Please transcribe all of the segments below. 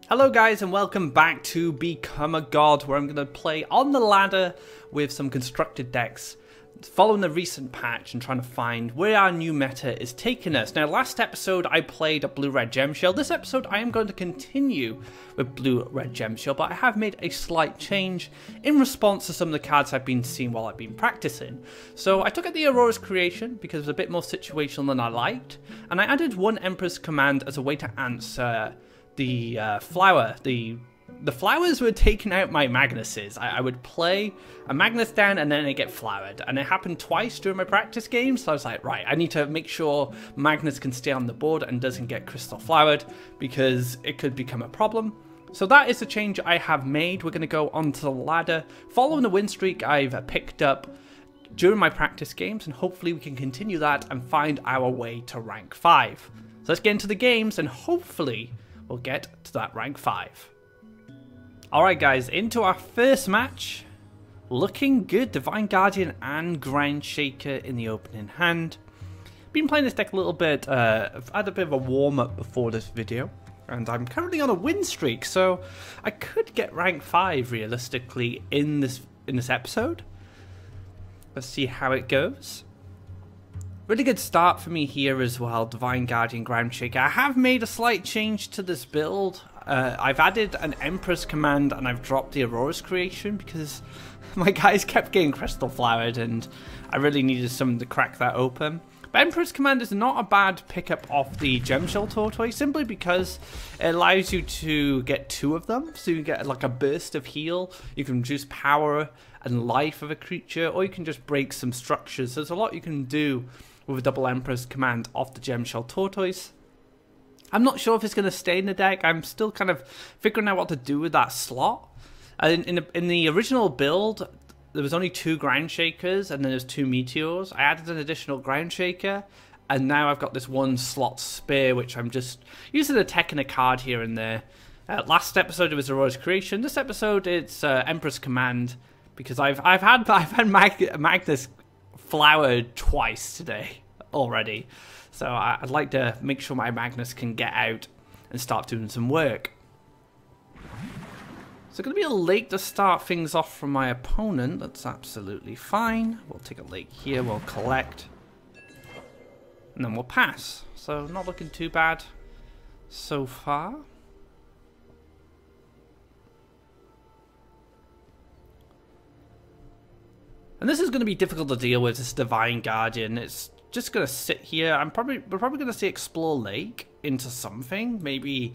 Hello guys and welcome back to Become a God, where I'm going to play on the ladder with some constructed decks, following the recent patch and trying to find where our new meta is taking us. Now last episode I played a Blue-Red Gemshell. This episode I am going to continue with Blue-Red Gemshell, but I have made a slight change in response to some of the cards I've been seeing while I've been practicing. So I took out the Aurora's Creation because it was a bit more situational than I liked, and I added one Emperor's Command as a way to answer the flower. The flowers were taking out my Magnuses. I would play a Magnus down and then they get flowered, and it happened twice during my practice games, so I was like, right, I need to make sure Magnus can stay on the board and doesn't get crystal flowered, because it could become a problem. So that is the change I have made. We're going to go onto the ladder, following the win streak I've picked up during my practice games, and hopefully we can continue that and find our way to rank 5. So let's get into the games, and hopefully we'll get to that rank 5. Alright guys, into our first match. Looking good. Divine Guardian and Ground Shaker in the opening hand. Been playing this deck a little bit. I've had a bit of a warm-up before this video, and I'm currently on a win streak, so I could get rank 5 realistically in this episode. Let's see how it goes. Really good start for me here as well, Divine Guardian, Ground Shaker. I have made a slight change to this build. I've added an Emperor's Command and I've dropped the Aurora's Creation because my guys kept getting crystal flowered and I really needed something to crack that open. But Emperor's Command is not a bad pickup off the Gemshell Tortoise, simply because it allows you to get 2 of them. So you get like a burst of heal, you can reduce power and life of a creature, or you can just break some structures. There's a lot you can do with a double Emperor's Command off the Gemshell Tortoise. I'm not sure if it's going to stay in the deck. I'm still kind of figuring out what to do with that slot. In the original build, there was only 2 Ground Shakers and then there's 2 Meteors. I added an additional Ground Shaker, and now I've got this 1 slot spare, which I'm just using a tech and a card here and there. Last episode it was Aurora's Creation. This episode it's Emperor's Command, because I've had Magnus flowered twice today already, so I'd like to make sure my Magnus can get out and start doing some work. So going to be a lake to start things off from my opponent. That's absolutely fine. We'll take a lake here, we'll collect, and then we'll pass. So not looking too bad so far. And this is going to be difficult to deal with, this Divine Guardian. It's just going to sit here. We're probably going to see Explore Lake into something. Maybe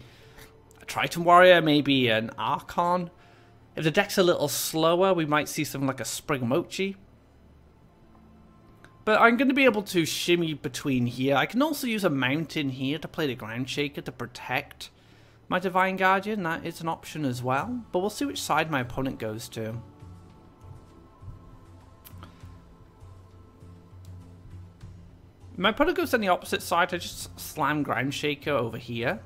a Triton Warrior, maybe an Archon. If the deck's a little slower, we might see something like a Spring Mochi. But I'm going to be able to shimmy between here. I can also use a Mountain here to play the Ground Shaker to protect my Divine Guardian. That is an option as well. But we'll see which side my opponent goes to. My opponent goes on the opposite side. I just slam Ground Shaker over here.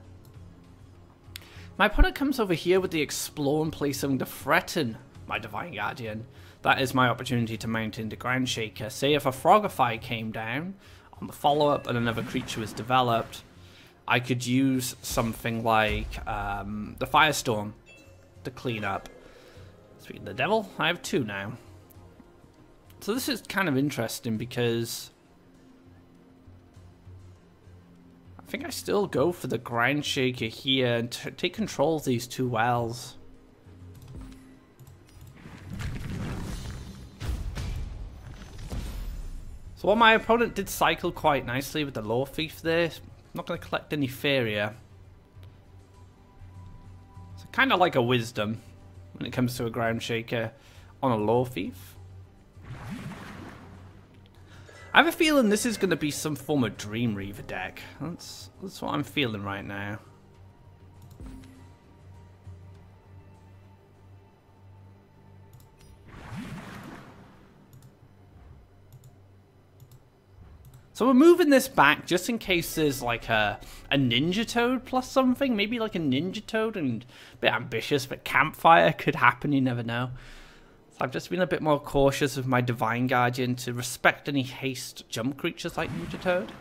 My opponent comes over here with the Explore and play something to threaten my Divine Guardian. That is my opportunity to mount into Ground Shaker. Say if a Frogify came down on the follow-up and another creature was developed, I could use something like the Firestorm to clean up. Speaking of the devil, I have 2 now. So this is kind of interesting because I think I still go for the Ground Shaker here and take control of these 2 wells. So while my opponent did cycle quite nicely with the Lore Thief there, I'm not going to collect any Faeria. So kind of like a Wisdom when it comes to a Ground Shaker on a Lore Thief. I have a feeling this is going to be some form of Dream Reaver deck. That's what I'm feeling right now. So we're moving this back just in case there's like a Ninja Toad plus something. Maybe like a Ninja Toad, and a bit ambitious, but Campfire could happen, you never know. I've just been a bit more cautious with my Divine Guardian to respect any haste jump creatures like Ninja Toad.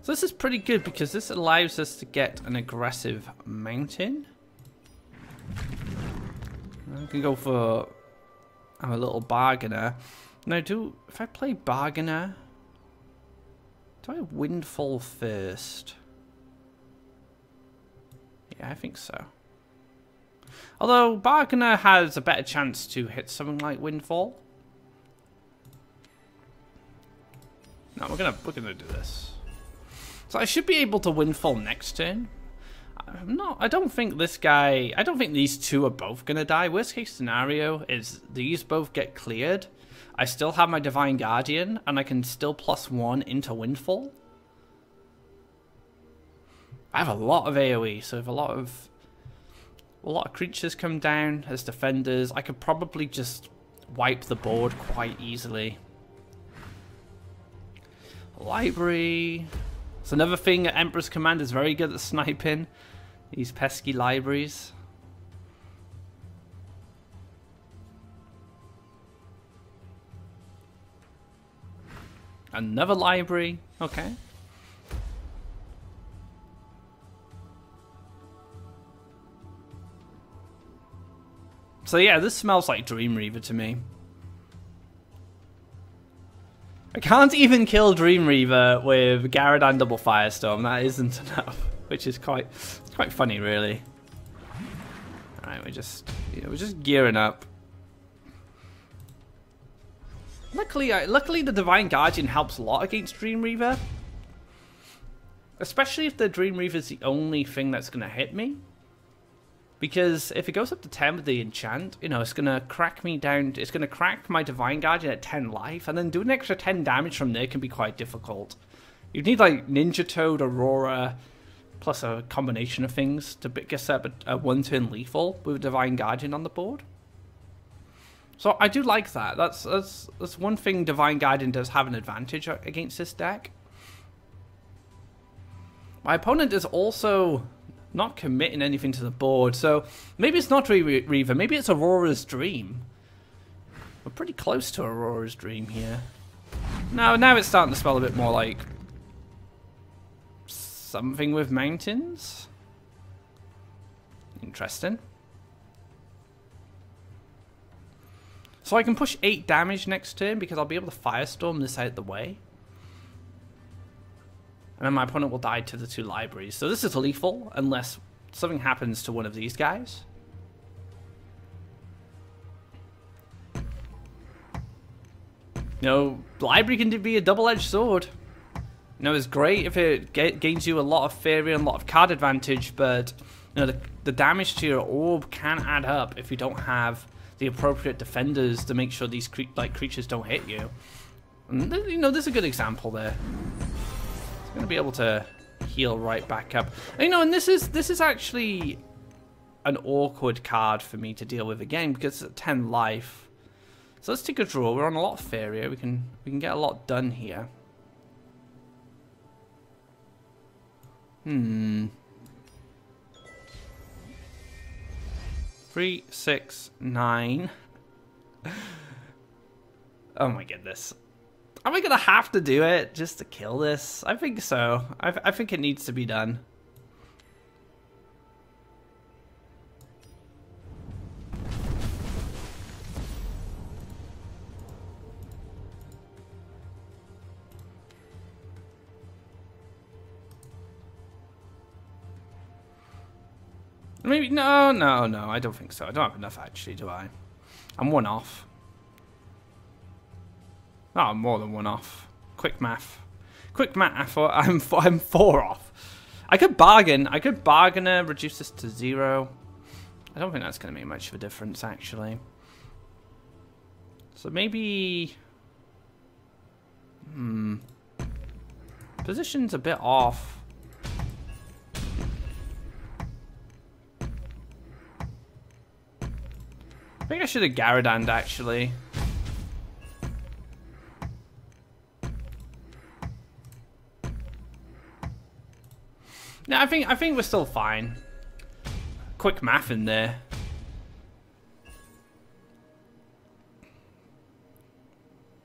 So this is pretty good because this allows us to get an aggressive mountain. I can go for our little bargainer. Now, if I play bargainer, do I windfall first? Yeah, I think so. Although bargainer has a better chance to hit something like windfall. No, we're gonna do this. So I should be able to windfall next turn. I don't think this guy... I don't think these two are both going to die. Worst case scenario is these both get cleared. I still have my Divine Guardian, and I can still +1 into Windfall. I have a lot of AoE, so if a lot of creatures come down as defenders, I could probably just wipe the board quite easily. Library... It's another thing that Emperor's Command is very good at sniping. These pesky libraries. Another library. Okay. So yeah, this smells like Dream Reaver to me. I can't even kill Dream Reaver with Garadan Double Firestorm. That isn't enough, which is quite funny, really. All right, we're just gearing up. Luckily, the Divine Guardian helps a lot against Dream Reaver, especially if the Dream Reaver is the only thing that's gonna hit me. Because if it goes up to 10 with the enchant, you know, it's going to crack me down. It's going to crack my Divine Guardian at 10 life. And then doing an extra 10 damage from there can be quite difficult. You need like Ninja Toad, Aurora, plus a combination of things to get set up a one-turn lethal with Divine Guardian on the board. So I do like that. That's one thing Divine Guardian does have an advantage against this deck. My opponent is also... not committing anything to the board, so maybe it's not Reaver, maybe it's Aurora's Dream. We're pretty close to Aurora's Dream here. Now it's starting to smell a bit more like something with mountains. Interesting. So I can push 8 damage next turn because I'll be able to Firestorm this out of the way. And then my opponent will die to the 2 libraries. So this is lethal unless something happens to one of these guys. No, library can be a double-edged sword. You know, it's great if it gains you a lot of Faeria and a lot of card advantage, but you know, the damage to your orb can add up if you don't have the appropriate defenders to make sure these creatures don't hit you. And, you know, there's a good example there. Going to be able to heal right back up. And, you know, and this is actually an awkward card for me to deal with again because it's at 10 life. So let's take a draw. We're on a lot of Faeria. We can get a lot done here. 3, 6, 9. Oh my goodness. Am I gonna have to do it just to kill this? I think so. I think it needs to be done. Maybe no. I don't think so. I don't have enough actually, do I? I'm 1 off. Oh, I'm more than 1 off. Quick math. I'm 4 off. I could bargain. I could bargainer, reduce this to 0. I don't think that's going to make much of a difference, actually. So maybe... Position's a bit off. I think I should have Garadaned, actually. No, I think we're still fine. Quick math in there.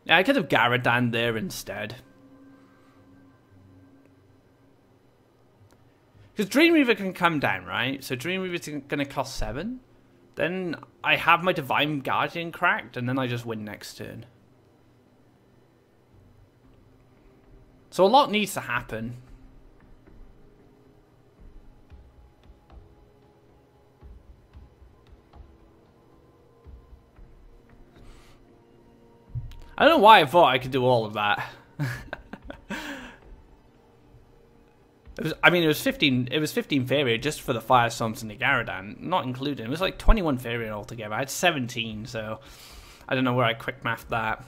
Yeah, I could have Garadan there instead. Because Dream Reaver can come down, right? So Dream Reaver's going to cost 7. Then I have my Divine Guardian cracked, and then I just win next turn. So a lot needs to happen. I don't know why I thought I could do all of that. It was 15 Faeria just for the Firestorms and the Garadan, not including. It was like 21 Faeria altogether. I had 17, so I don't know where I quick mathed that.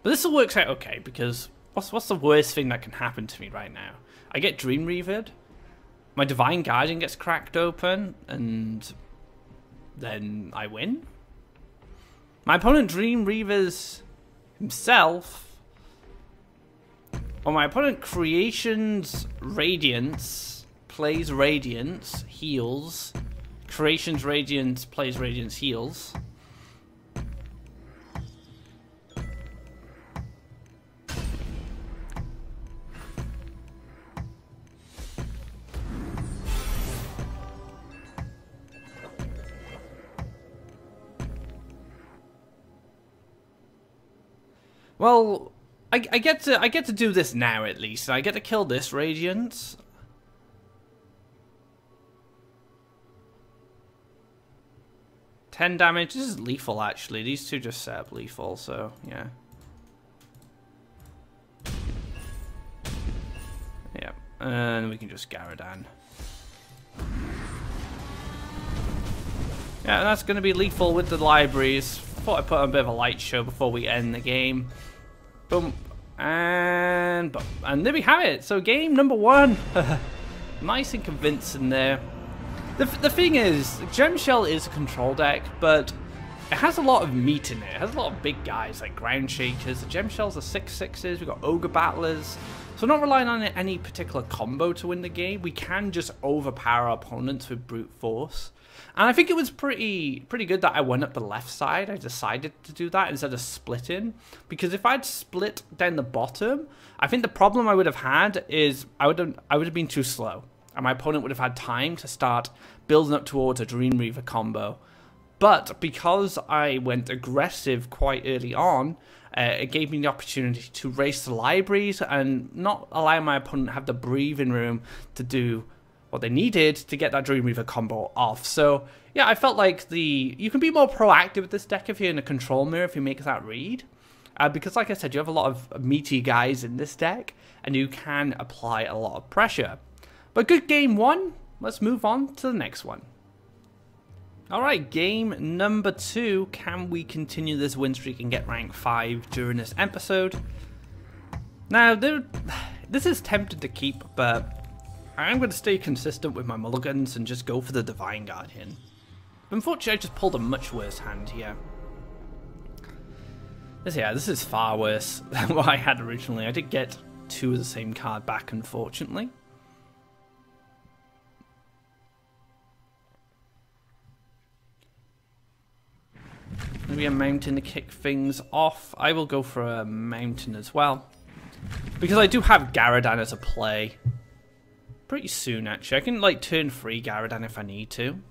But this all works out okay, because what's the worst thing that can happen to me right now? I get Dream Reavered, my Divine Guardian gets cracked open, and then I win? My opponent Dream Reavers himself, or my opponent Creation's Radiance, plays Radiance, heals. Creation's Radiance plays Radiance, heals. Well, I get to do this now at least. I get to kill this Radiance. $10 damage. This is lethal actually. These two just set up lethal, so yeah. Yeah, and we can just Garadan. Yeah, and that's going to be lethal with the libraries. Thought I'd put on a bit of a light show before we end the game. Boom. And boom. And there we have it. So game number 1. Nice and convincing there. The thing is, Gemshell is a control deck, but it has a lot of meat in it. It has a lot of big guys like Ground Shakers. The Gemshells are 6/6s. We've got Ogre Battlers. So we're not relying on any particular combo to win the game. We can just overpower our opponents with brute force. And I think it was pretty good that I went up the left side. I decided to do that instead of splitting. Because if I'd split down the bottom, I think the problem I would have had is I would have been too slow. And my opponent would have had time to start building up towards a Dream Reaver combo. But because I went aggressive quite early on, it gave me the opportunity to race the libraries and not allow my opponent to have the breathing room to do what they needed to get that Dream Reaver combo off. So yeah, I felt like you can be more proactive with this deck if you're in a control mirror, if you make that read. Because like I said, you have a lot of meaty guys in this deck, and you can apply a lot of pressure. But good game 1. Let's move on to the next one. Alright, game number 2. Can we continue this win streak and get rank 5 during this episode? Now, this is tempting to keep, but I'm going to stay consistent with my mulligans and just go for the Divine Guardian. Unfortunately, I just pulled a much worse hand here. This is far worse than what I had originally. I did get 2 of the same card back, unfortunately. Maybe a mountain to kick things off. I will go for a mountain as well, because I do have Garadan as a play. Pretty soon, actually. I can, like, turn 3 Garadan if I need to.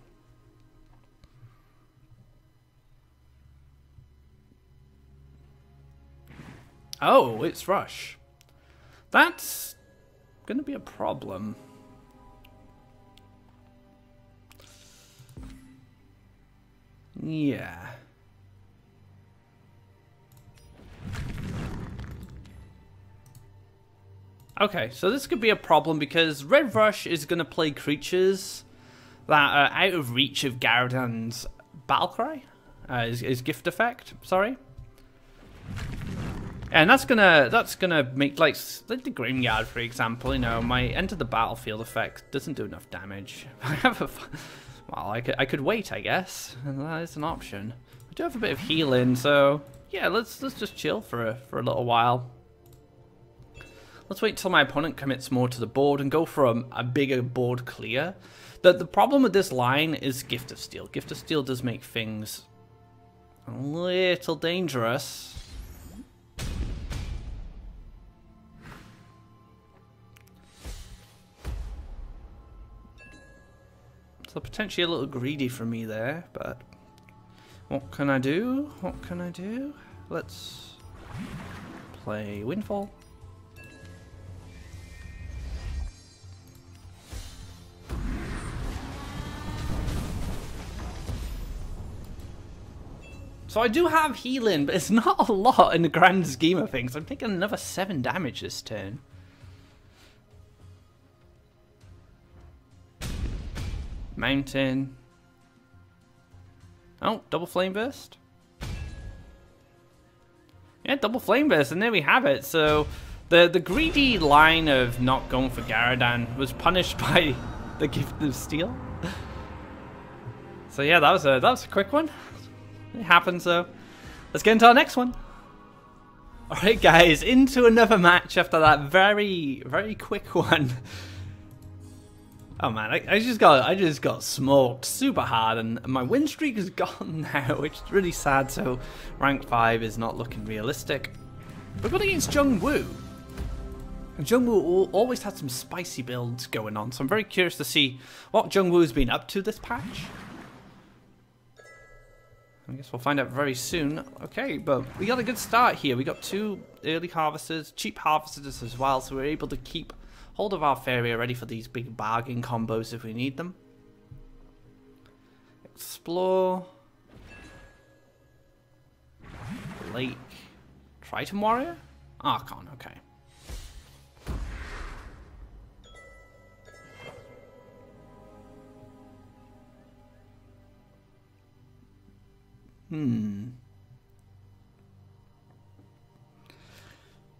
Oh, it's Rush. That's gonna be a problem. Yeah. Okay, so this could be a problem because Red Rush is going to play creatures that are out of reach of Garadan's Battlecry, his gift effect, sorry. And that's gonna make, like the Graveyard, for example, you know, my enter the battlefield effect doesn't do enough damage. I have a, well, I could wait, I guess, and that is an option. I do have a bit of healing, so yeah, let's just chill for a little while. Let's wait till my opponent commits more to the board and go for a bigger board clear. The problem with this line is Gift of Steel. Gift of Steel does make things a little dangerous. So potentially a little greedy for me there, but what can I do? What can I do? Let's play Windfall. So I do have healing, but it's not a lot in the grand scheme of things. I'm taking another 7 damage this turn. Mountain. Oh, double flame burst. Yeah, double flame burst, and there we have it. So the greedy line of not going for Garadan was punished by the Gift of Steel. So yeah, that was a quick one. It happens though. Let's get into our next one. Alright guys, into another match after that very, very quick one. Oh man, I just got smoked super hard, and my win streak is gone now, which is really sad. So rank 5 is not looking realistic. We're going against Jungwoo. And Jungwoo always had some spicy builds going on, so I'm very curious to see what Jungwoo's been up to this patch. I guess we'll find out very soon. Okay, but we got a good start here. We got 2 early harvesters, cheap harvesters as well, so we're able to keep hold of our Faeria ready for these big bargain combos if we need them. Explore. Lake. Triton Warrior? Archon, okay.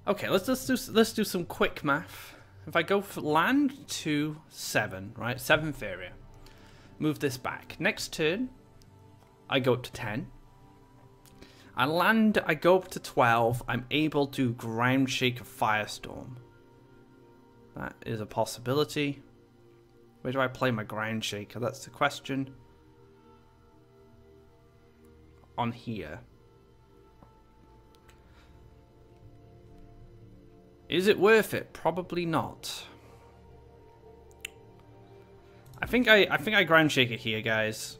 Okay, let's do some quick math. If I go for land to 7, right? 7 Faeria. Move this back. Next turn, I go up to 10. I land, I go up to 12. I'm able to ground shake a firestorm. That is a possibility. Where do I play my ground shaker? That's the question. On here. Is it worth it? Probably not. I think I ground shake it here, guys.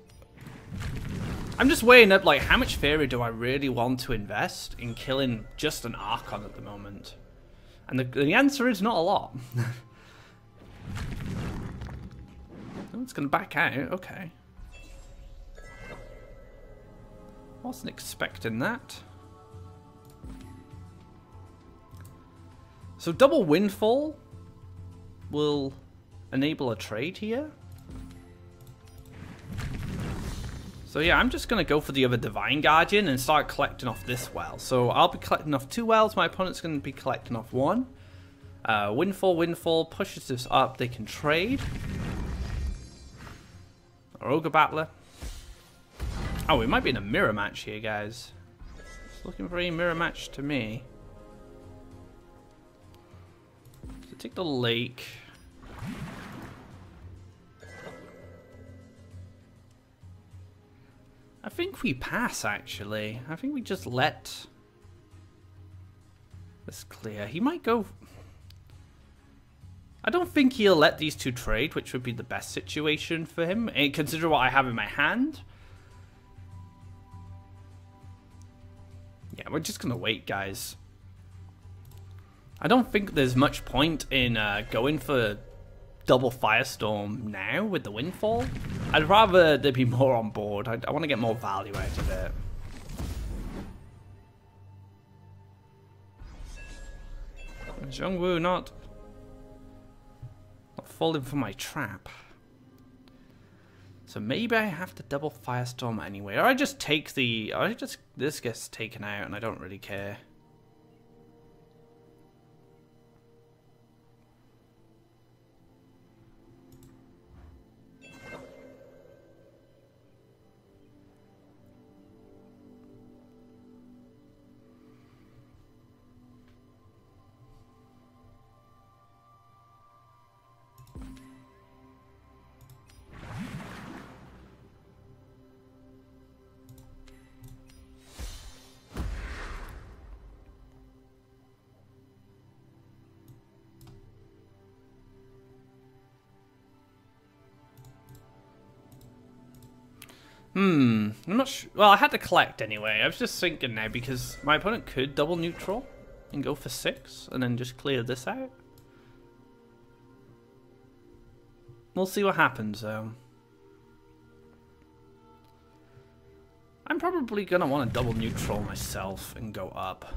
I'm just weighing up like how much Faeria do I really want to invest in killing just an Archon at the moment, and the answer is not a lot. Oh, it's gonna back out. Okay. Wasn't expecting that. So double Windfall will enable a trade here. So yeah, I'm just going to go for the other Divine Guardian and start collecting off this well. So I'll be collecting off 2 wells, my opponent's going to be collecting off 1. Windfall pushes this up, they can trade. Ogre Battler. Oh, we might be in a mirror match here, guys. It's looking very mirror match to me. So take the lake. I think we pass, actually. I think we just let this clear. He might go... I don't think he'll let these 2 trade, which would be the best situation for him, and consider what I have in my hand. Yeah, we're just going to wait, guys. I don't think there's much point in going for double Firestorm now with the Windfall. I'd rather there be more on board. I want to get more value out of it. Jungwoo not falling for my trap. So maybe I have to double Firestorm anyway. Or I just take the... Or I just... This gets taken out and I don't really care. I'm not sure. Well, I had to collect anyway. I was just thinking now because my opponent could double neutral and go for 6 and then just clear this out. We'll see what happens though. I'm probably going to want to double neutral myself and go up.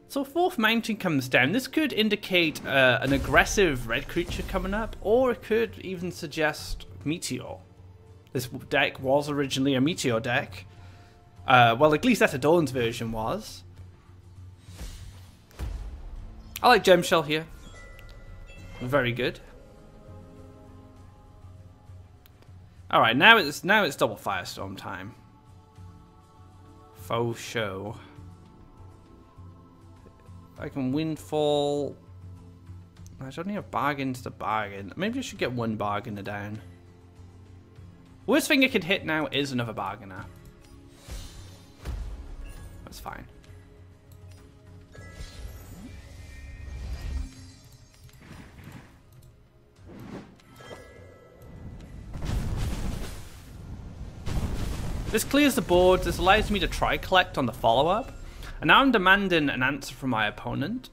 So 4th mountain comes down. This could indicate an aggressive red creature coming up, or it could even suggest Meteor. This deck was originally a Meteor deck. Well, at least that's a Dawn's version was. I like Gemshell here. Very good. Alright, now it's double Firestorm time. Faux show. I can Windfall. I don't need a bargains to bargain. Maybe I should get one bargainer down. Worst thing I could hit now is another bargainer. That's fine. This clears the board. This allows me to try collect on the follow-up. And now I'm demanding an answer from my opponent.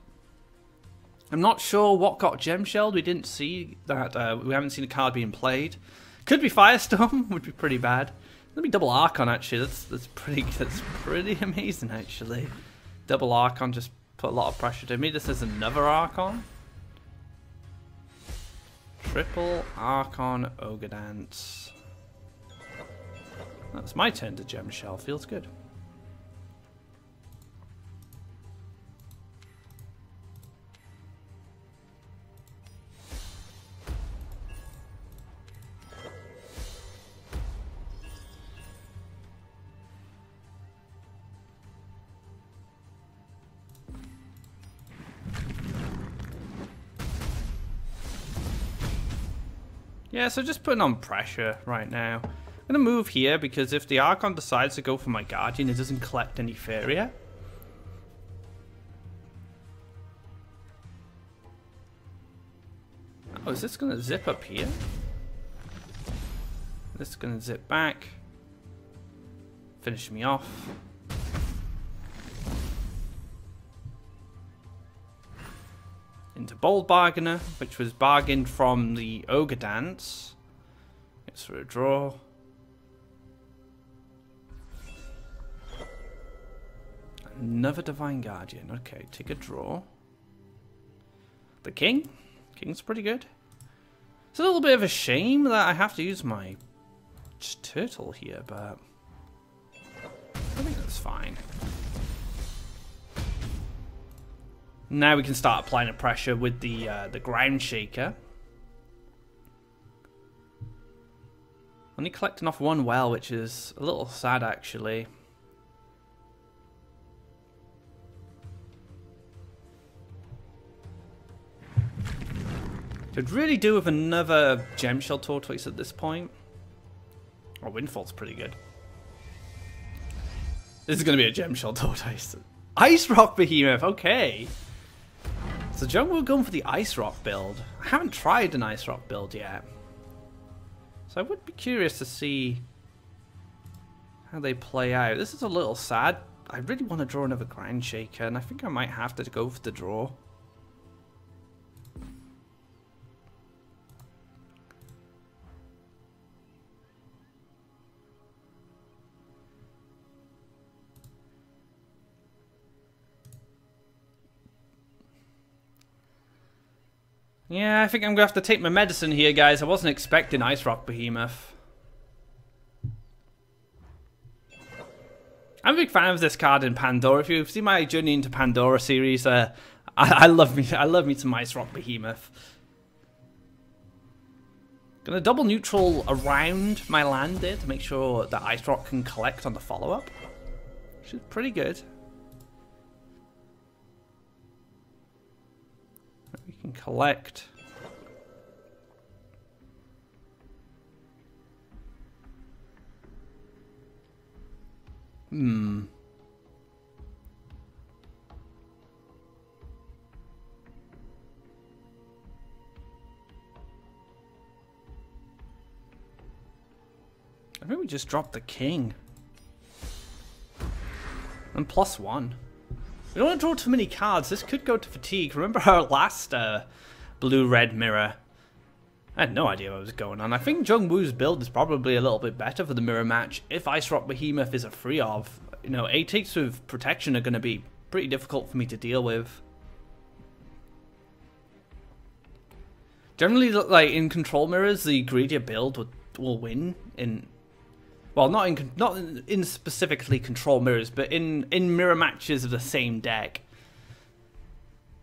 I'm not sure what got Gemshelled. We didn't see that. We haven't seen a card being played. Could be Firestorm. Would be pretty bad. Let me double Archon actually. That's pretty amazing actually. Double Archon just put a lot of pressure to me. This is another Archon. Triple Archon Ogre Dance. That's my turn to Gemshell. Feels good. Yeah, so just putting on pressure right now. I'm going to move here because if the Archon decides to go for my Guardian, it doesn't collect any Faeria. Oh, is this going to zip up here? This is going to zip back. Finish me off. Into Bold Bargainer, which was bargained from the Ogre Dance. Gets for a draw. Another Divine Guardian. Okay, take a draw. The King? King's pretty good. It's a little bit of a shame that I have to use my turtle here, but I think that's fine. Now we can start applying the pressure with the Ground Shaker. Only collecting off one well, which is a little sad actually. Could really do with another Gemshell Tortoise at this point. Oh, Windfall's pretty good. This is going to be a Gemshell Tortoise. Ice Rock Behemoth, okay. So Jungle going for the Ice Rock build. I haven't tried an Ice Rock build yet. So I would be curious to see how they play out. This is a little sad. I really want to draw another Ground Shaker, and I think I might have to go for the draw. Yeah, I think I'm going to have to take my medicine here, guys. I wasn't expecting Ice Rock Behemoth. I'm a big fan of this card in Pandora. If you've seen my Journey into Pandora series, I love me some Ice Rock Behemoth. Gonna double neutral around my land there to make sure that Ice Rock can collect on the follow-up. Which is pretty good. We can collect. just drop the king. And +1. We don't want to draw too many cards. This could go to fatigue. Remember our last blue-red mirror? I had no idea what was going on. I think Jungwoo's build is probably a little bit better for the mirror match if Ice Rock Behemoth is a free of. You know, 8/8s with protection are going to be pretty difficult for me to deal with. Generally, like in control mirrors, the greedier build will win in. Well, not in specifically control mirrors, but in mirror matches of the same deck.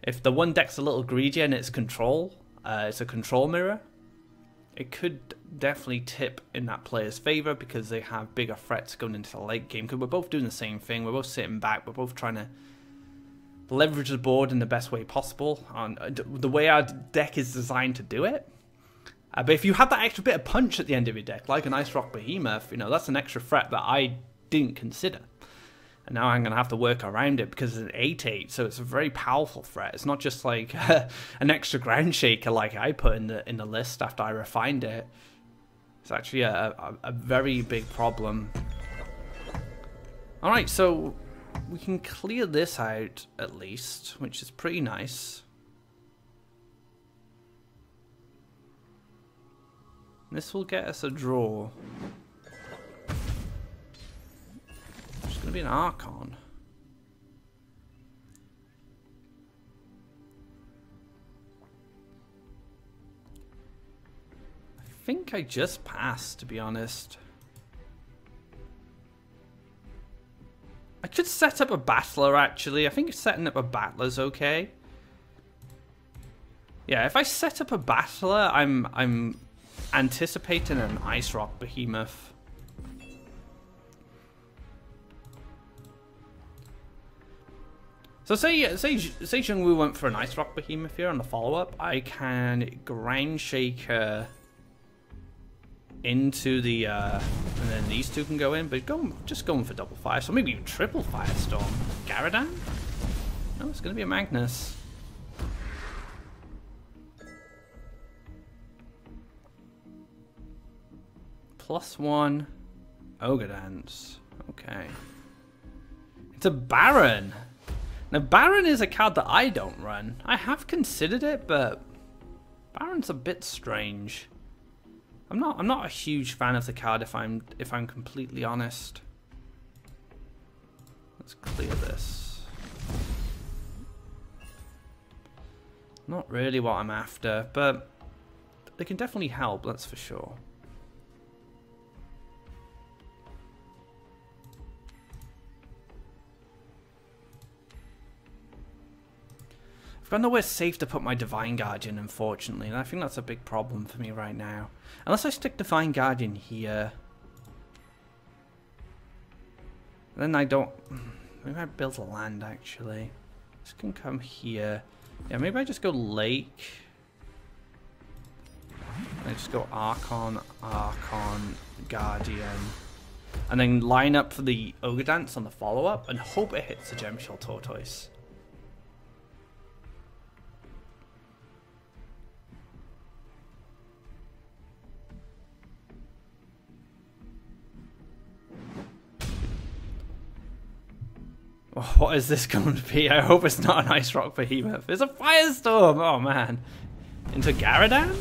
If the one deck's a little greedier and it's a control mirror, it could definitely tip in that player's favor because they have bigger threats going into the late game. Because we're both doing the same thing. We're both sitting back. We're both trying to leverage the board in the best way possible on the way our deck is designed to do it. But if you have that extra bit of punch at the end of your deck, like an Ice Rock Behemoth, you know, that's an extra threat that I didn't consider. And now I'm going to have to work around it because it's an 8/8, so it's a very powerful threat. It's not just like an extra ground shaker like I put in the list after I refined it. It's actually a very big problem. Alright, so we can clear this out at least, which is pretty nice. This will get us a draw. It's going to be an Archon. I think I just passed, to be honest. I could set up a Battler, actually. I think setting up a Battler's okay. Yeah, if I set up a Battler, I'm anticipating an Ice Rock Behemoth. So say Jungwoo went for an Ice Rock Behemoth here on the follow-up. I can Ground Shaker into the and then these two can go in, but just going for double fire, so maybe even triple Firestorm. Garadan? No, it's gonna be a Magnus. +1 Ogre Dance. Okay. It's a Baron. Now Baron is a card that I don't run. I have considered it, but Baron's a bit strange. I'm not a huge fan of the card if I'm completely honest. Let's clear this. Not really what I'm after, but they can definitely help, that's for sure. I've got nowhere safe to put my Divine Guardian, unfortunately, and I think that's a big problem for me right now. Unless I stick Divine Guardian here. Then I don't... Maybe I build a land, actually. This can come here. Yeah, maybe I just go Lake. I just go Archon, Archon, Guardian. And then line up for the Ogre Dance on the follow-up and hope it hits the Gemshell Tortoise. What is this going to be? I hope it's not an Ice Rock Behemoth. It's a Firestorm! Oh man. Into Garadan?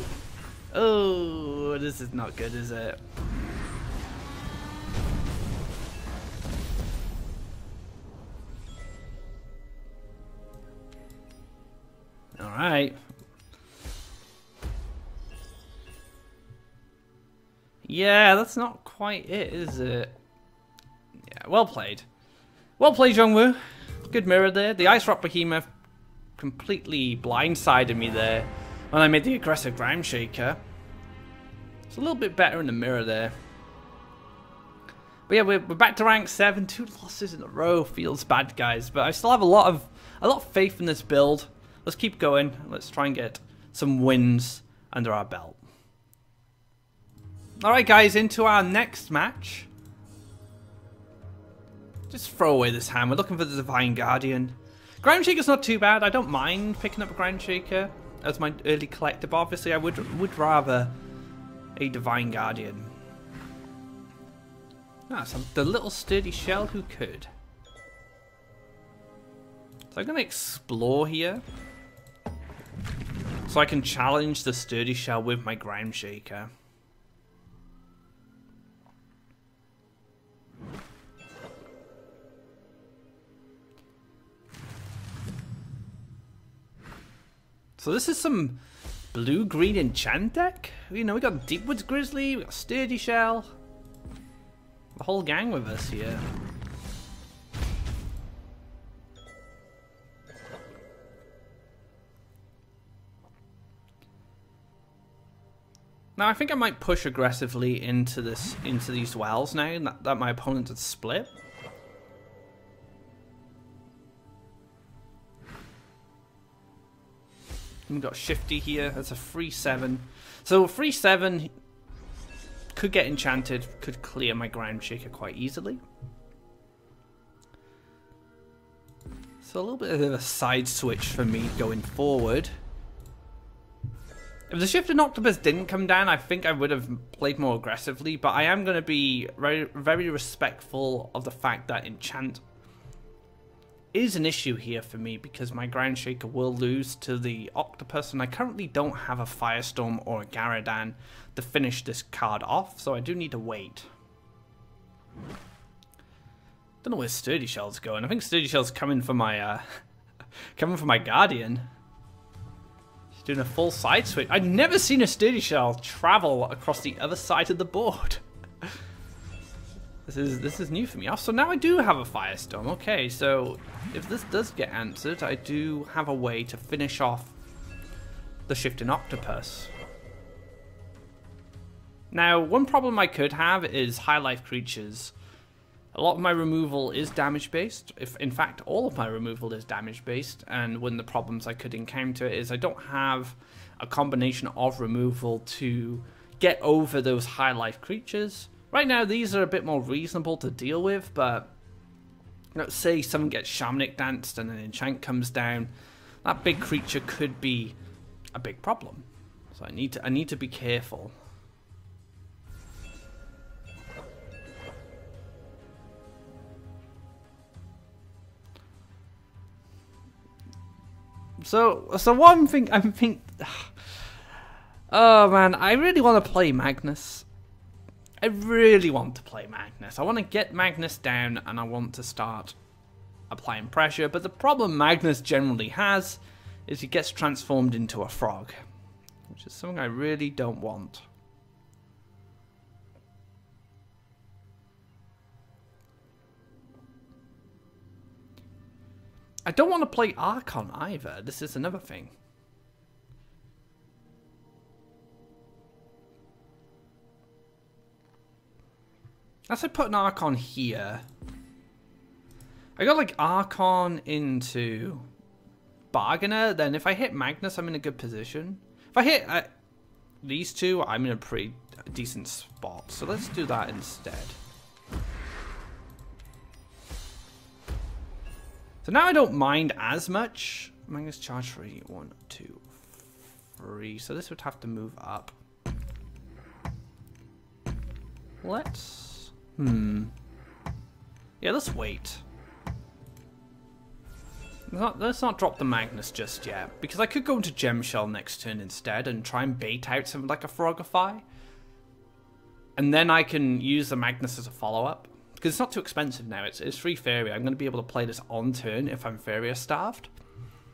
Oh, this is not good, is it? Alright. Yeah, that's not quite it, is it? Yeah, well played. Well played, Jungwoo. Good mirror there. The Ice Rock Behemoth completely blindsided me there when I made the aggressive Ground Shaker. It's a little bit better in the mirror there. But yeah, we're back to rank 7. 2 losses in a row. Feels bad, guys. But I still have a lot of faith in this build. Let's keep going. Let's try and get some wins under our belt. Alright, guys, into our next match. Just throw away this hand. We're looking for the Divine Guardian. Ground Shaker's not too bad. I don't mind picking up a Ground Shaker as my early collector, but obviously I would rather a Divine Guardian. Ah, so the little sturdy shell who could. So I'm going to explore here. So I can challenge the sturdy shell with my ground shaker. So this is some blue-green enchant deck. You know, we got Deepwoods Grizzly, we got Sturdy Shell. The whole gang with us here. Now I think I might push aggressively into these wells now that my opponent has split. We've got Shifty here. That's a 3/7. So 3/7 could get enchanted, could clear my ground shaker quite easily. So a little bit of a side switch for me going forward. If the Shifted Octopus didn't come down, I think I would have played more aggressively, but I am going to be very, very respectful of the fact that enchant is an issue here for me because my ground shaker will lose to the octopus, and I currently don't have a Firestorm or a Garadan to finish this card off, so I do need to wait. Don't know where Sturdy Shell's going. I think Sturdy Shell's coming for my Guardian. She's doing a full side switch. I've never seen a Sturdy Shell travel across the other side of the board. This is new for me. Oh, so now I do have a Firestorm. Okay, so if this does get answered, I do have a way to finish off the Shifting Octopus. Now, one problem I could have is high life creatures. A lot of my removal is damage based. If in fact all of my removal is damage based, and one of the problems I could encounter is I don't have a combination of removal to get over those high life creatures. Right now, these are a bit more reasonable to deal with, but let's say someone gets Shamanic Danced and an enchant comes down, that big creature could be a big problem. So I need to be careful. So one thing I'm thinking, oh man, I really want to play Magnus. I really want to play Magnus. I want to get Magnus down and I want to start applying pressure. But the problem Magnus generally has is he gets transformed into a frog, which is something I really don't want. I don't want to play Archon either. This is another thing. As I put an Archon here, I got like Archon into Bargainer, then if I hit Magnus, I'm in a good position. If I hit these two, I'm in a pretty decent spot. So let's do that instead. So now I don't mind as much. Magnus charge 3, 1, 2, 3. So this would have to move up. Let's... Yeah, let's wait. Let's not drop the Magnus just yet, because I could go into Gemshell next turn instead and try and bait out something like a Frogify. And then I can use the Magnus as a follow-up. Because it's not too expensive now, it's free Faeria. I'm going to be able to play this on turn if I'm Faeria starved.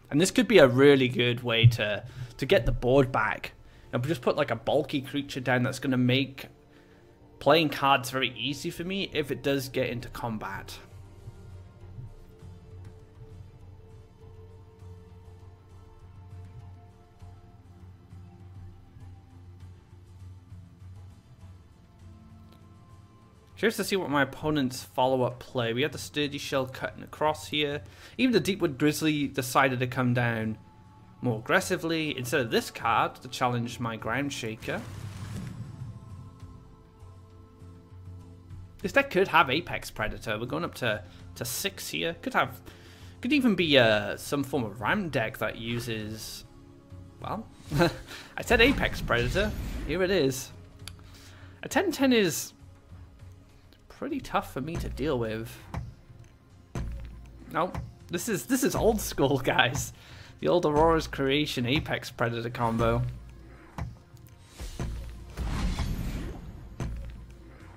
And this could be a really good way to get the board back. And just put like a bulky creature down that's going to make playing cards very easy for me if it does get into combat. Curious to see what my opponent's follow-up play. We had the Sturdy Shell cutting across here. Even the Deepwood Grizzly decided to come down more aggressively instead of this card to challenge my Ground Shaker. This deck could have Apex Predator. We're going up to 6 here. Could even be some form of Ram deck that uses... Well, I said Apex Predator. Here it is. A 10/10 is pretty tough for me to deal with. Nope. This is old school, guys. The old Aurora's Creation Apex Predator combo.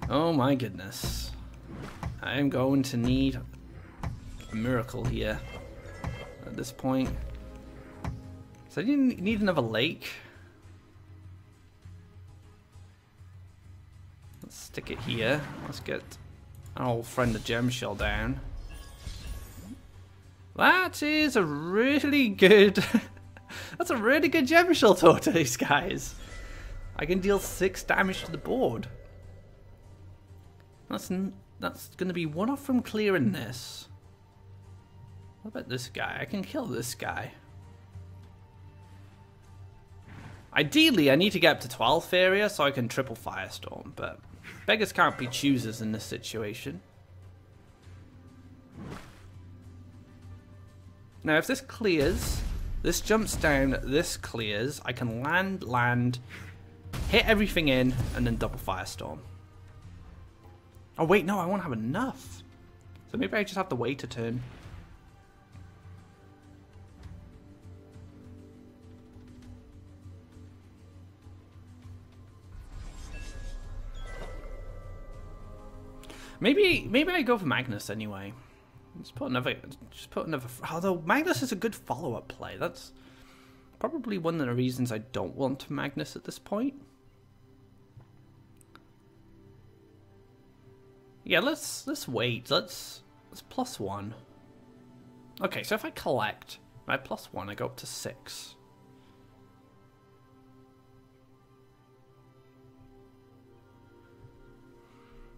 Oh my goodness. I am going to need a miracle here at this point. So I need another lake. Let's stick it here. Let's get our old friend the Gemshell down. That is a really good... That's a really good Gemshell tortoise, guys. I can deal 6 damage to the board. That's going to be one off from clearing this. What about this guy? I can kill this guy. Ideally, I need to get up to 12 Faeria so I can triple Firestorm, but beggars can't be choosers in this situation. Now, if this clears, this jumps down, this clears, I can land, hit everything in, and then double Firestorm. Oh wait, no, I won't have enough. So maybe I just have to wait a turn. Maybe I go for Magnus anyway. Just put another. Although Magnus is a good follow-up play. That's probably one of the reasons I don't want Magnus at this point. Yeah, let's wait. Let's +1. Okay, so if I collect my +1, I go up to 6.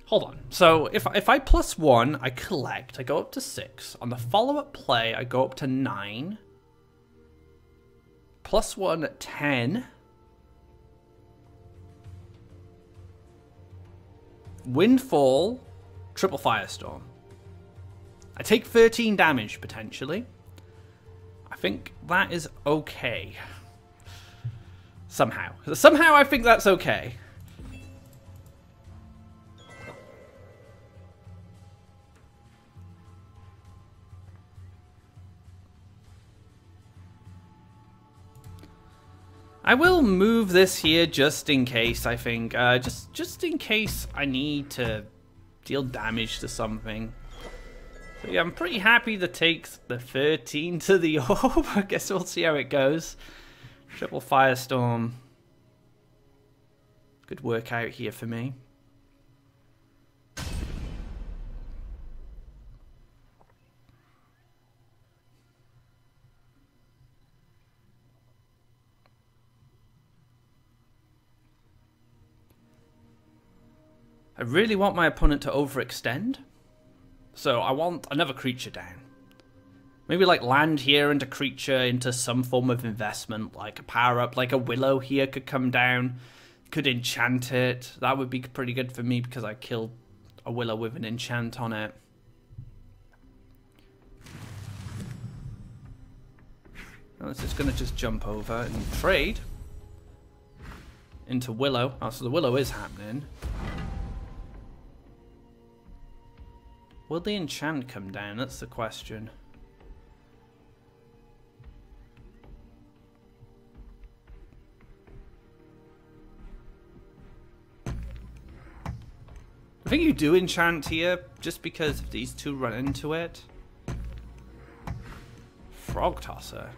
Hold on. So if I +1, I collect, I go up to 6. On the follow-up play, I go up to 9. +1, 10. Windfall, triple Firestorm. I take 13 damage, potentially. I think that is okay. Somehow. Somehow I think that's okay. I will move this here just in case, I think. Just in case I need to deal damage to something. So yeah, I'm pretty happy to take the 13 to the orb. I guess we'll see how it goes. Triple Firestorm. Good workout here for me. I really want my opponent to overextend. So I want another creature down. Maybe like land here into creature into some form of investment, like a power up, like a Willow here could come down, could enchant it. That would be pretty good for me because I killed a Willow with an enchant on it. Now it's just going to just jump over and trade into Willow. Oh, so the Willow is happening. Will the enchant come down? That's the question. I think you do enchant here, just because if these two run into it. Frog Tosser.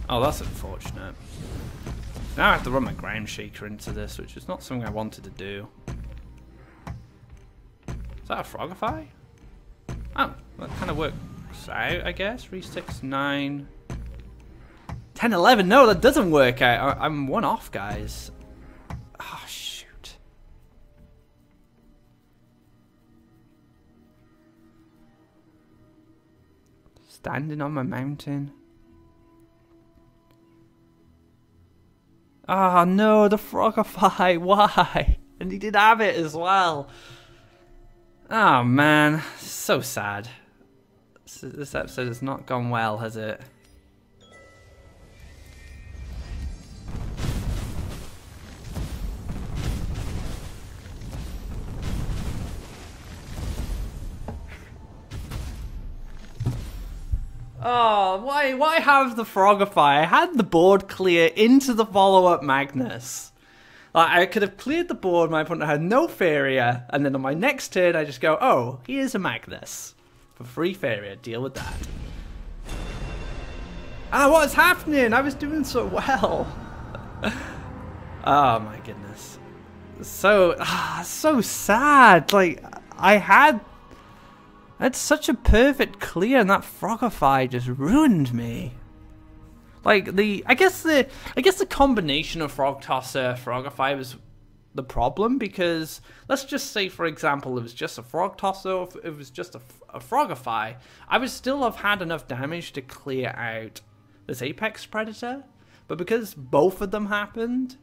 Oh, that's unfortunate. Now I have to run my Ground Shaker into this, which is not something I wanted to do. Is that a Frogify? Oh, that kind of works out, I guess. 3, 6, 9... 10, 11. No, that doesn't work out. I'm one off, guys. Oh, shoot. Standing on my mountain. Oh, no, the Frogify. Why? And he did have it as well. Oh man, so sad. This episode has not gone well, has it? Oh, why have the Frogify? I had the board clear into the follow-up Magnus. Like, I could have cleared the board, my opponent had no Faeria, and then on my next turn I just go, oh, here's a Magnus. For free Faeria, deal with that. Ah, what's happening? I was doing so well. Oh my goodness. So sad. Like, I had such a perfect clear, and that Frogify just ruined me. Like I guess the combination of Frog Tosser, Frogify was the problem, because let's just say, for example, it was just a Frog Tosser, or if it was just a Frogify, I would still have had enough damage to clear out this Apex Predator, but because both of them happened,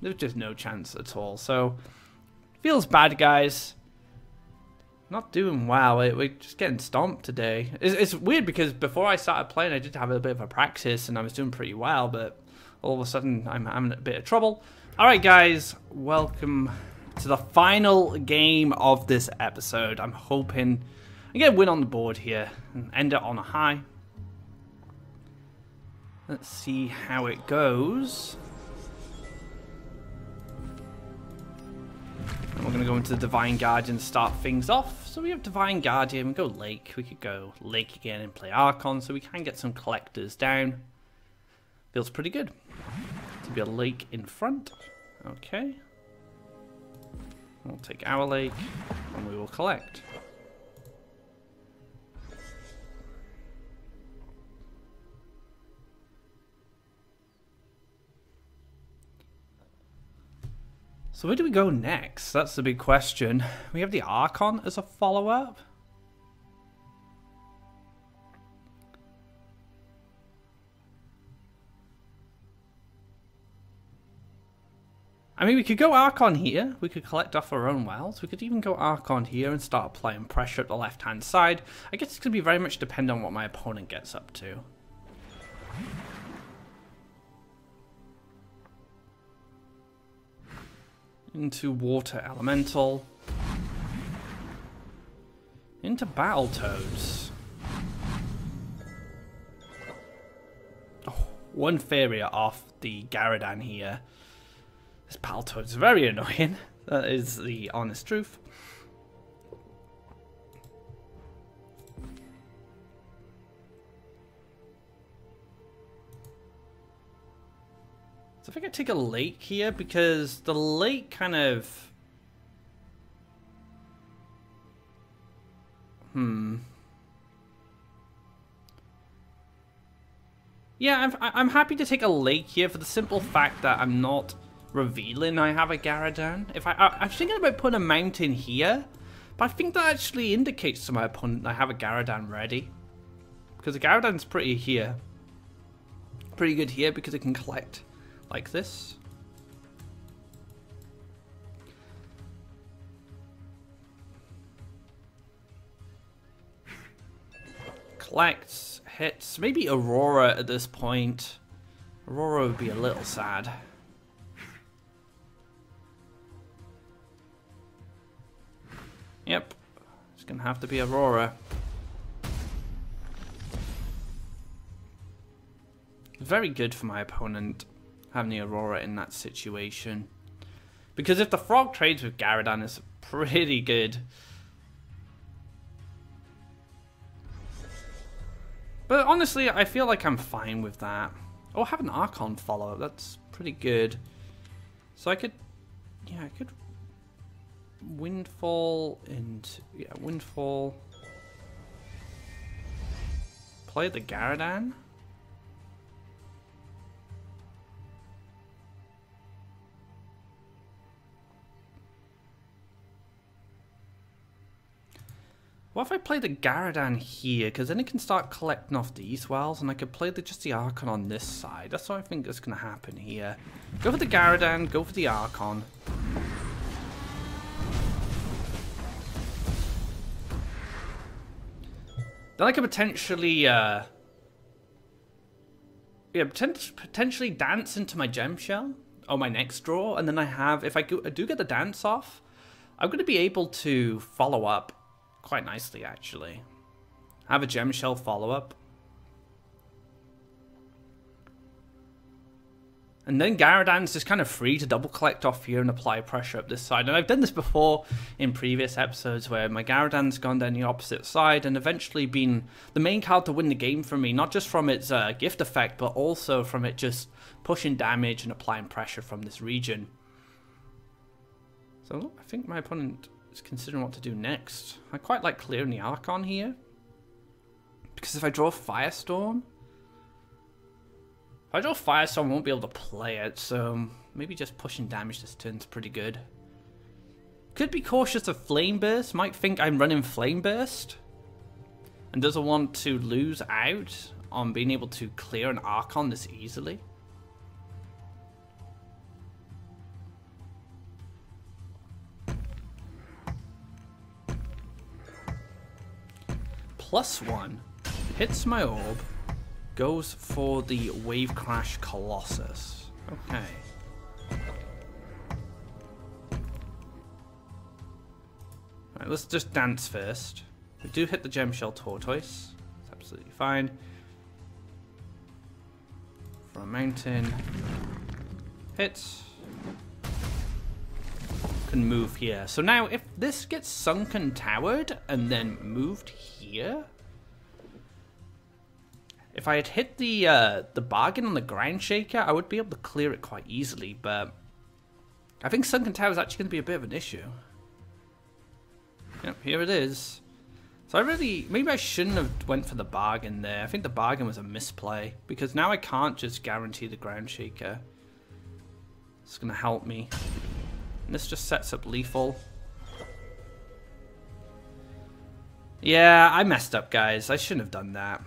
there's just no chance at all. So feels bad, guys. Not doing well. We're just getting stomped today. It's weird because before I started playing, I did have a bit of a practice and I was doing pretty well, but all of a sudden I'm having a bit of trouble. Alright guys, welcome to the final game of this episode. I'm hoping I get a win on the board here and end it on a high. Let's see how it goes. And we're going to go into the Divine Guardian to start things off. So we have Divine Guardian, we go Lake, we could go Lake again and play Archon, so we can get some collectors down. Feels pretty good. To be a Lake in front. Okay. We'll take our Lake, and we will collect. So where do we go next? That's the big question. We have the Archon as a follow-up. I mean, we could go Archon here. We could collect off our own wells. We could even go Archon here and start applying pressure at the left-hand side. I guess it's going to be very much dependent on what my opponent gets up to. Into Water Elemental. Into Battletoads. Oh, one Faeria off the Garadan here. This Battletoad is very annoying. That is the honest truth. So I think I take a Lake here, because the Lake kind of... Yeah, I'm happy to take a Lake here for the simple fact that I'm not revealing I have a Garadan. I'm thinking about putting a mountain here, but I think that actually indicates to my opponent I have a Garadan ready. Because the Garadan's pretty good here, because it can collect like this. Collects, hits, maybe Aurora at this point. Aurora would be a little sad. Yep, it's gonna have to be Aurora. Very good for my opponent having the Aurora in that situation, because if the Frog trades with Garadan, it's pretty good. But honestly, I feel like I'm fine with that. Oh, I have an Archon follow, that's pretty good. So I could Windfall and Windfall. Play the Garadan. What if I play the Garadan here? Because then it can start collecting off these wells, and I could play just the Archon on this side. That's what I think is going to happen here. Go for the Garadan, go for the Archon. Then I could potentially, potentially dance into my Gemshell, or my next draw, and then I have, if I do get the dance off, I'm going to be able to follow up quite nicely, actually. Have a Gemshell follow up. And then Garadan's just kind of free to double collect off here and apply pressure up this side. And I've done this before in previous episodes where my Garadan's gone down the opposite side and eventually been the main card to win the game for me, not just from its gift effect, but also from it just pushing damage and applying pressure from this region. So I think my opponent is considering what to do next. I quite like clearing the Archon here, because if I draw Firestorm, I won't be able to play it, so maybe just pushing damage this turn's pretty good. Could be cautious of Flame Burst, might think I'm running Flame Burst, and doesn't want to lose out on being able to clear an Archon this easily. +1, hits my orb, goes for the Wave Crash Colossus. Okay. Right, let's just dance first. We do hit the Gemshell Tortoise. It's absolutely fine. For a mountain. Hits. Can move here. So now if this gets sunken towered and then moved here, if I had hit the bargain on the Ground Shaker, I would be able to clear it quite easily, but I think sunken tower is actually going to be a bit of an issue. Yep, here it is. So maybe I shouldn't have went for the bargain there. I think the bargain was a misplay, because now I can't just guarantee the Ground Shaker. It's going to help me. And this just sets up lethal. Yeah, I messed up, guys. I shouldn't have done that.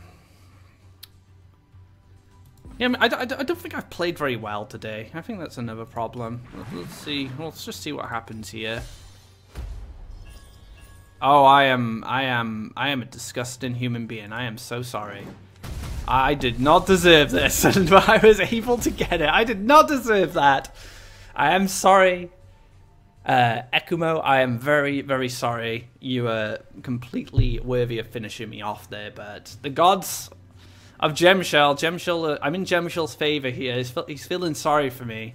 Yeah, I don't think I've played very well today. I think that's another problem. Let's see. Let's just see what happens here. Oh, I am a disgusting human being. I am so sorry. I did not deserve this, and I was able to get it. I did not deserve that. I am sorry. Ekumo, I am very, very sorry. You are completely worthy of finishing me off there, but the gods of Gemshell, I'm in Gemshell's favor here. He's feeling sorry for me,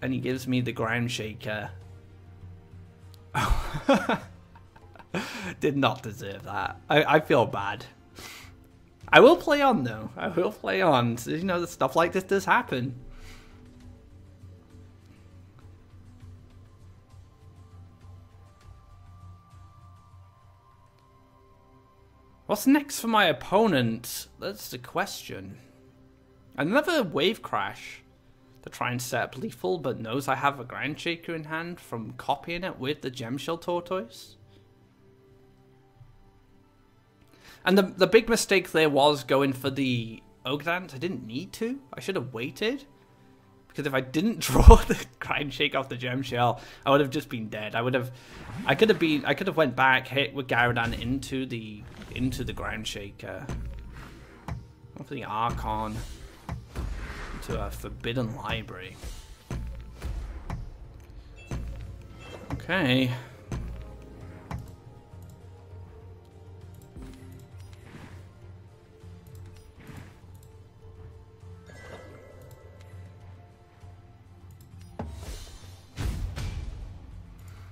and he gives me the Ground Shaker. Did not deserve that. I feel bad. I will play on though. I will play on. So, you know, stuff like this does happen. What's next for my opponent? That's the question. Another Wave Crash to try and set up lethal, but knows I have a Ground Shaker in hand from copying it with the Gemshell Tortoise. And the big mistake there was going for the Ogre. I didn't need to. I should have waited. Because if I didn't draw the Ground Shake off the Gemshell, I would have just been dead. I could have went back, hit with Garadan into the Ground Shaker. Off the Archon into a Forbidden Library. Okay.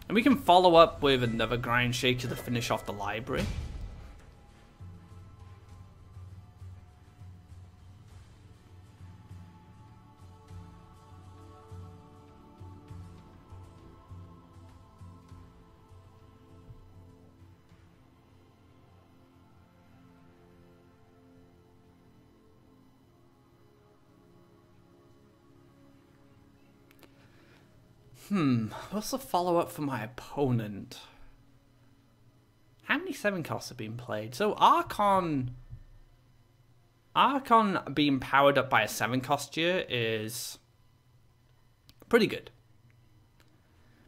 And we can follow up with another Ground Shaker to finish off the library. What's the follow-up for my opponent? How many 7 costs have been played? So Archon being powered up by a 7 cost here is pretty good.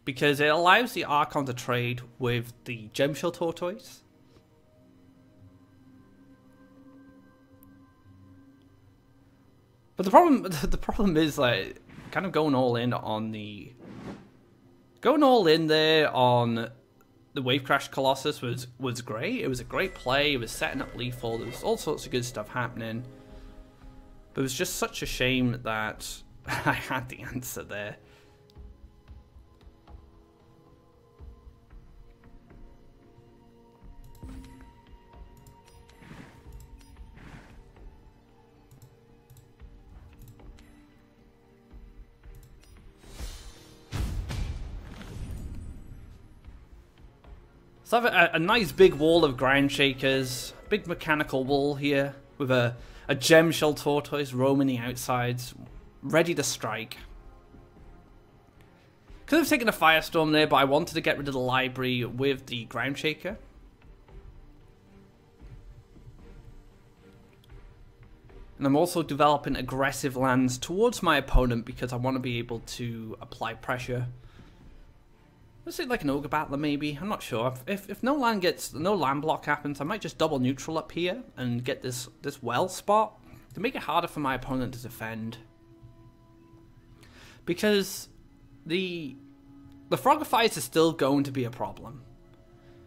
Because it allows the Archon to trade with the Gemshell Tortoise. But the problem is like kind of going all in on the Wave Crash Colossus was great. It was a great play. It was setting up lethal. There was all sorts of good stuff happening. But it was just such a shame that I had the answer there. So I have a nice big wall of ground shakers, big mechanical wall here with a gemshell tortoise roaming the outsides, ready to strike. Could have taken a firestorm there, but I wanted to get rid of the library with the ground shaker. And I'm also developing aggressive lands towards my opponent because I want to be able to apply pressure. Let's say like an ogre battler maybe. I'm not sure. If no land block happens, I might just double neutral up here and get this well spot to make it harder for my opponent to defend. Because the Frogophiles is still going to be a problem.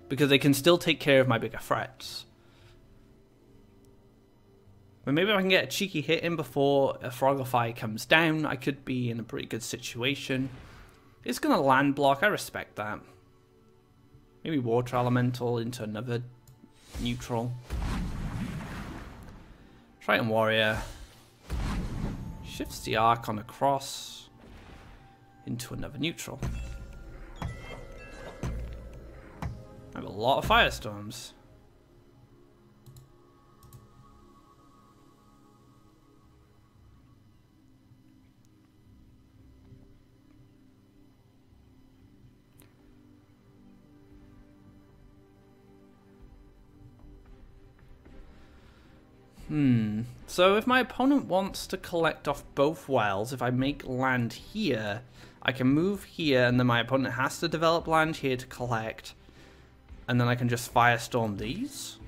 Because they can still take care of my bigger threats. But maybe if I can get a cheeky hit in before a Frogophi comes down, I could be in a pretty good situation. It's going to land block, I respect that. Maybe Water Elemental into another neutral. Triton Warrior. Shifts the Archon across into another neutral. I have a lot of Firestorms. So if my opponent wants to collect off both wells, if I make land here, I can move here, and then my opponent has to develop land here to collect, and then I can just firestorm these.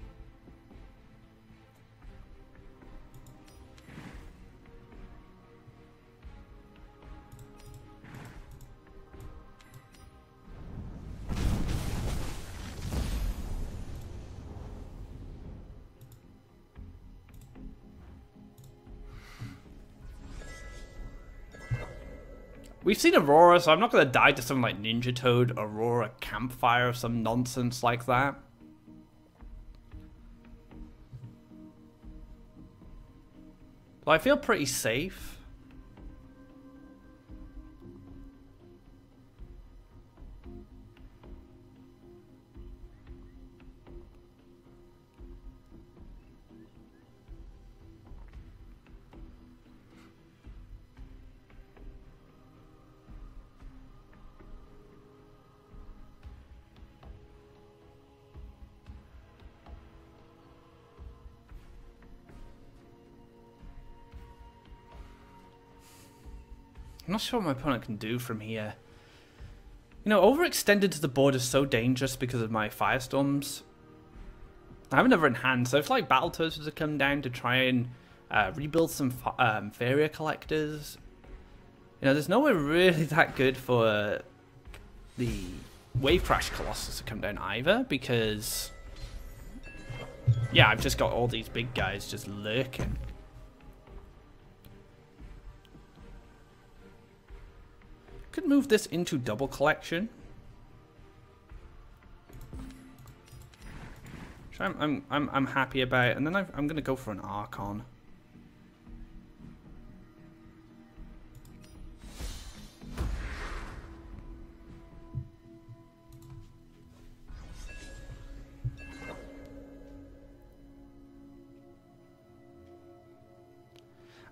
We've seen Aurora, so I'm not going to die to something like Ninja Toad, Aurora, Campfire, or some nonsense like that. But I feel pretty safe. I'm not sure what my opponent can do from here. You know, overextended to the board is so dangerous because of my Firestorms. I have another in hand, so if like Battletoads was to come down to try and rebuild some Faeria collectors, you know, there's nowhere really that good for the Wave Crash Colossus to come down either, because yeah, I've just got all these big guys just lurking. Could move this into double collection. Which I'm happy about, and then I'm gonna go for an Archon.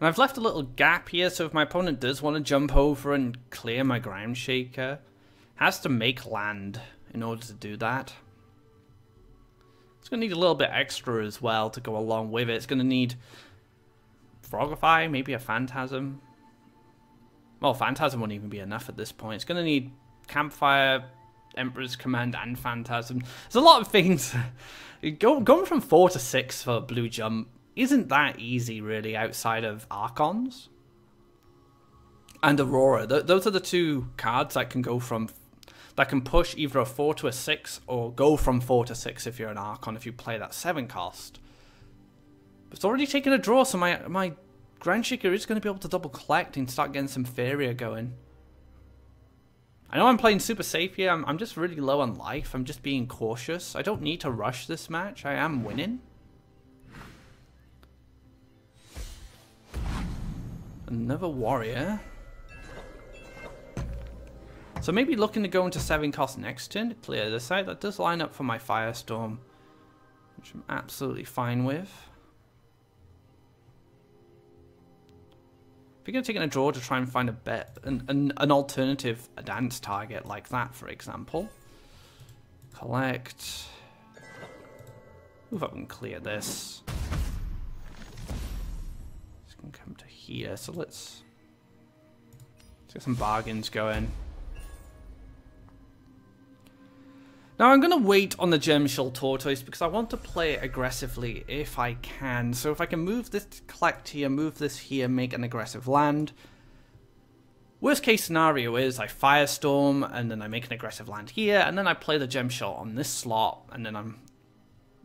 And I've left a little gap here, so if my opponent does want to jump over and clear my ground shaker, has to make land in order to do that. It's going to need a little bit extra as well to go along with it. It's going to need Frogify, maybe a Phantasm. Well, Phantasm won't even be enough at this point. It's going to need Campfire, Emperor's Command, and Phantasm. There's a lot of things. Going from 4 to 6 for Blue Jump isn't that easy, really, outside of Archons and Aurora. Those are the two cards that can go from, that can push either a 4 to a 6, or go from 4 to 6 if you're an Archon, if you play that 7 cost. But it's already taken a draw, so my Grandshaker is going to be able to double collect and start getting some Faeria going. I know I'm playing super safe here. I'm just really low on life. I'm just being cautious. I don't need to rush this match. I am winning. Another warrior. So maybe looking to go into 7 cost next turn to clear this out. That does line up for my Firestorm, which I'm absolutely fine with. If you're going to take in a draw to try and find a bet, an alternative dance target like that, for example. Collect. Move up and clear this. This can come to here, so let's get some bargains going. Now I'm going to wait on the Gemshell Tortoise because I want to play it aggressively if I can. So if I can move this to collect here, move this here, make an aggressive land. Worst case scenario is I Firestorm and then I make an aggressive land here and then I play the Gemshell on this slot and then I'm,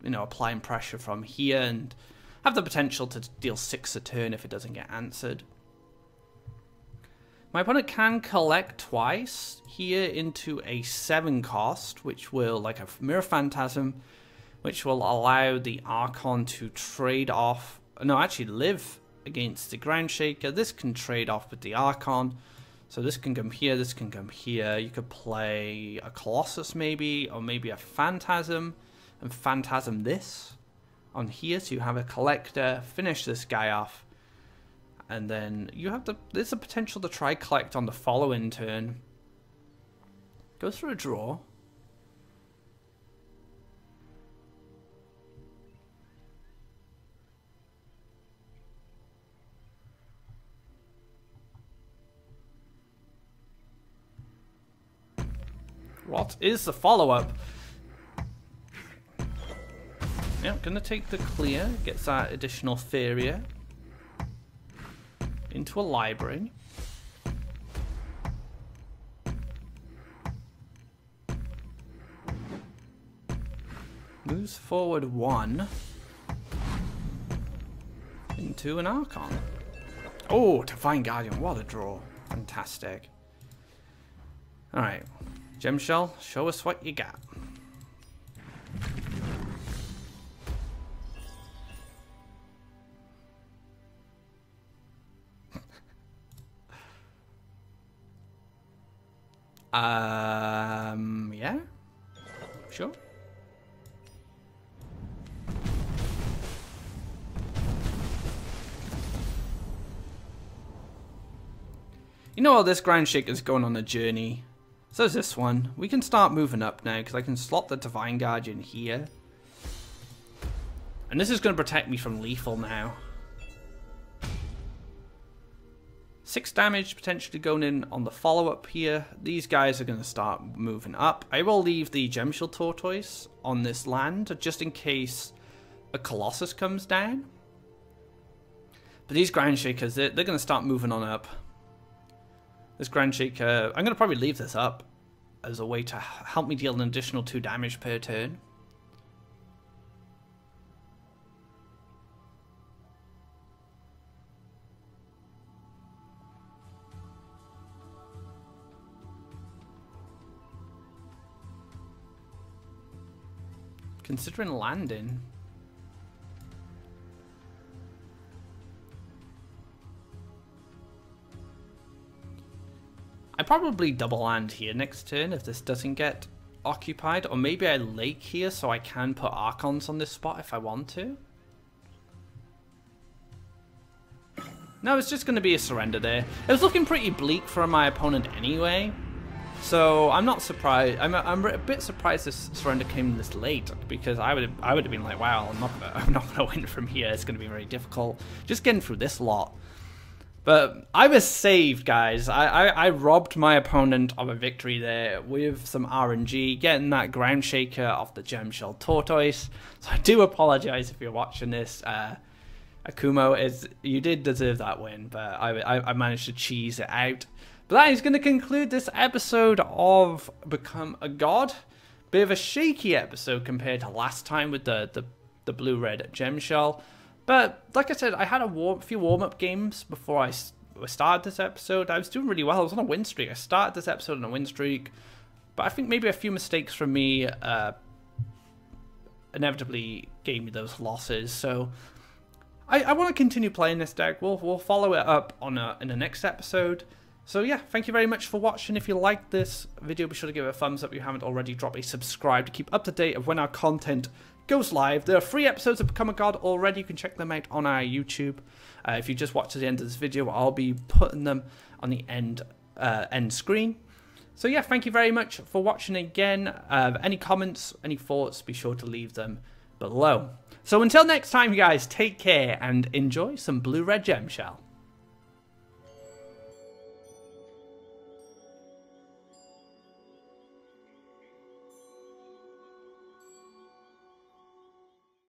you know, applying pressure from here and have the potential to deal 6 a turn if it doesn't get answered. My opponent can collect twice here into a 7 cost, which will, like a Mirror Phantasm, which will allow the Archon to trade off, no, actually live against the Grandshaker. This can trade off with the Archon, so this can come here, this can come here. You could play a Colossus maybe, or maybe a Phantasm, and Phantasm this on here, so you have a Collector, finish this guy off. And then you have there's a potential to try collect on the following turn. Goes for a draw. What is the follow-up? Yeah, gonna take the clear, gets that additional Faeria into a library. Moves forward 1 into an Archon. Oh, Divine Guardian, what a draw. Fantastic. Alright, Gemshell, show us what you got. Yeah, sure. You know, this Grandshaker's going on a journey. So is this one. We can start moving up now because I can slot the Divine Guardian here. And this is going to protect me from lethal now. 6 damage potentially going in on the follow-up here. These guys are going to start moving up. I will leave the Gemshell Tortoise on this land just in case a Colossus comes down. But these Grandshakers, they're going to start moving on up. This Grandshaker, I'm going to probably leave this up as a way to help me deal an additional 2 damage per turn. Considering landing. I probably double land here next turn if this doesn't get occupied. Or maybe I lake here so I can put Archons on this spot if I want to. No, it's just going to be a surrender there. It was looking pretty bleak for my opponent anyway. So I'm not surprised. I'm a bit surprised this surrender came this late because I would have been like, wow, I'm not gonna win from here. It's gonna be very difficult. Just getting through this lot. But I was saved, guys. I robbed my opponent of a victory there with some RNG, getting that Grandshaker off the Gemshell Tortoise. So I do apologize if you're watching this. Akumo, you did deserve that win, but I managed to cheese it out. But that is going to conclude this episode of Become a God. Bit of a shaky episode compared to last time with the blue-red Gemshell. But like I said, I had a few warm-up games before I started this episode. I was doing really well. I was on a win streak. I started this episode on a win streak. But I think maybe a few mistakes from me inevitably gave me those losses. So I want to continue playing this deck. We'll follow it up on in the next episode. So yeah, thank you very much for watching. If you liked this video, be sure to give it a thumbs up if you haven't already. Drop a subscribe to keep up to date of when our content goes live. There are 3 episodes of Become a God already. You can check them out on our YouTube. If you just watch to the end of this video, I'll be putting them on the end screen. So yeah, thank you very much for watching again. Any comments, any thoughts, be sure to leave them below. So until next time, you guys, take care and enjoy some Blue Red Gemshell.